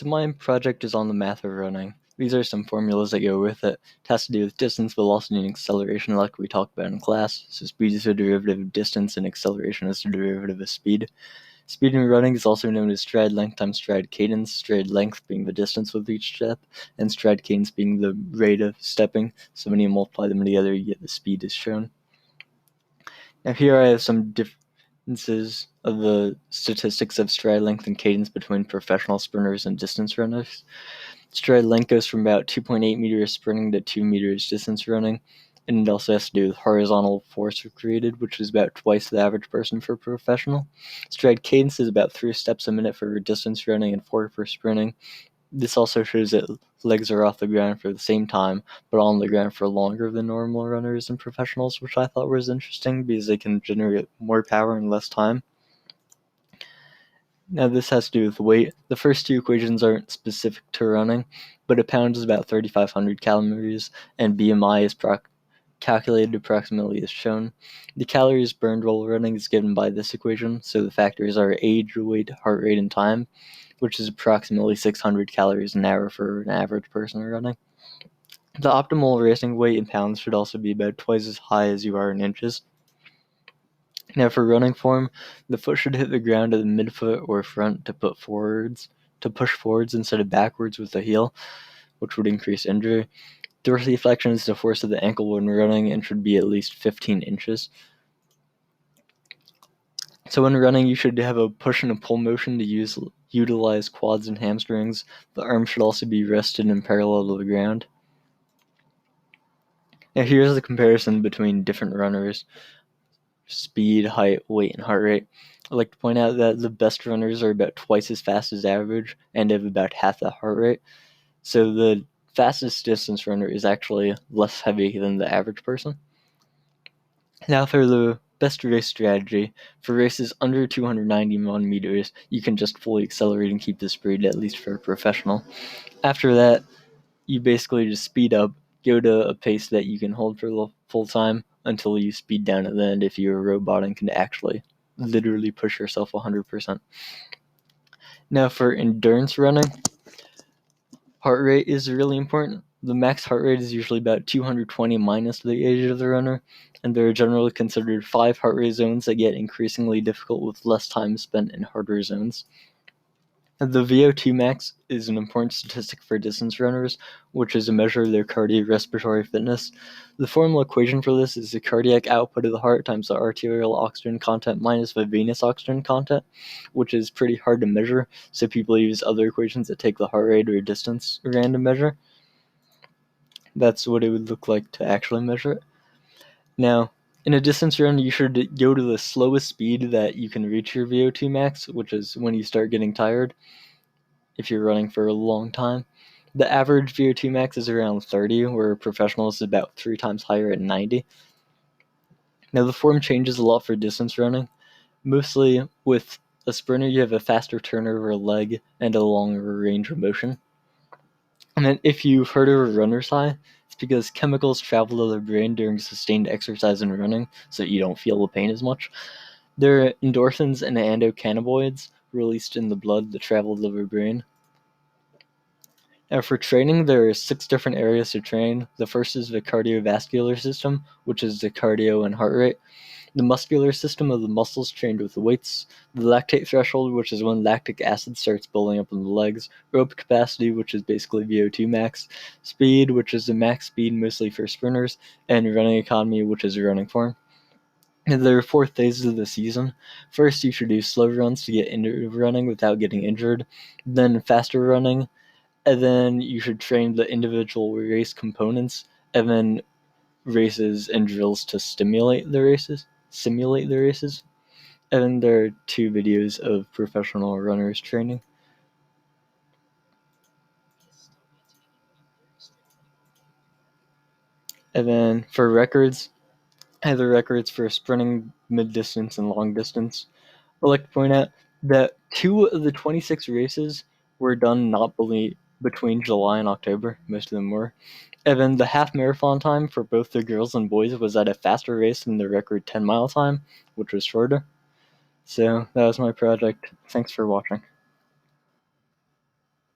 So my project is on the math of running. These are some formulas that go with it. It has to do with distance, velocity, and acceleration like we talked about in class. So speed is the derivative of distance, and acceleration is the derivative of speed. Speed in running is also known as stride length times stride cadence, stride length being the distance with each step, and stride cadence being the rate of stepping. So when you multiply them together, you get the speed as shown. Now here I have some differences of the statistics of stride length and cadence between professional sprinters and distance runners. Stride length goes from about 2.8 meters sprinting to 2 meters distance running, and it also has to do with horizontal force created, which is about twice the average person for professional. Stride cadence is about 3 steps a minute for distance running and 4 for sprinting. This also shows that legs are off the ground for the same time, but on the ground for longer than normal runners and professionals, which I thought was interesting because they can generate more power in less time. Now this has to do with weight. The first two equations aren't specific to running, but a pound is about 3,500 calories, and BMI is calculated approximately as shown. The calories burned while running is given by this equation, so the factors are age, weight, heart rate, and time, which is approximately 600 calories an hour for an average person running. The optimal racing weight in pounds should also be about twice as high as you are in inches. Now for running form, the foot should hit the ground at the midfoot or front to push forwards instead of backwards with the heel, which would increase injury. Dorsiflexion is the force of the ankle when running and should be at least 15 inches. So when running, you should have a push and a pull motion to utilize quads and hamstrings. The arm should also be rested in parallel to the ground. Now here's the comparison between different runners: speed, height, weight, and heart rate. I'd like to point out that the best runners are about twice as fast as average and have about half the heart rate. So the fastest distance runner is actually less heavy than the average person. Now for the best race strategy. For races under 291 meters, you can just fully accelerate and keep the speed, at least for a professional. After that, you basically just speed up, go to a pace that you can hold for the full time until you speed down at the end if you're a robot and can actually literally push yourself 100%. Now for endurance running, heart rate is really important. The max heart rate is usually about 220 minus the age of the runner, and there are generally considered 5 heart rate zones that get increasingly difficult with less time spent in harder zones. The VO2 Max is an important statistic for distance runners, which is a measure of their cardiorespiratory fitness. The formal equation for this is the cardiac output of the heart times the arterial oxygen content minus the venous oxygen content, which is pretty hard to measure, so people use other equations that take the heart rate or distance random measure. That's what it would look like to actually measure it. Now, in a distance run, you should go to the slowest speed that you can reach your VO2 max, which is when you start getting tired, if you're running for a long time. The average VO2 max is around 30, where professionals is about 3 times higher at 90. Now, the form changes a lot for distance running. Mostly with a sprinter, you have a faster turnover leg and a longer range of motion. And then if you've heard of a runner's high, it's because chemicals travel to the brain during sustained exercise and running, so you don't feel the pain as much. There are endorphins and endocannabinoids released in the blood that travel to the brain. Now for training, there are 6 different areas to train. The first is the cardiovascular system, which is the cardio and heart rate. The muscular system of the muscles trained with weights. The lactate threshold, which is when lactic acid starts building up in the legs. Rope capacity, which is basically VO2 max. Speed, which is the max speed mostly for sprinters. And running economy, which is running form. And there are 4 phases of the season. First, you should do slow runs to get into running without getting injured. Then faster running. And then you should train the individual race components, and then races and drills to simulate the races. And then there are 2 videos of professional runners training. And then for records, I have the records for sprinting, mid-distance, and long distance. I'd like to point out that 2 of the 26 races were done not between July and October. Most of them were. And then the half marathon time for both the girls and boys was at a faster race than the record 10-mile time, which was shorter. So that was my project. Thanks for watching.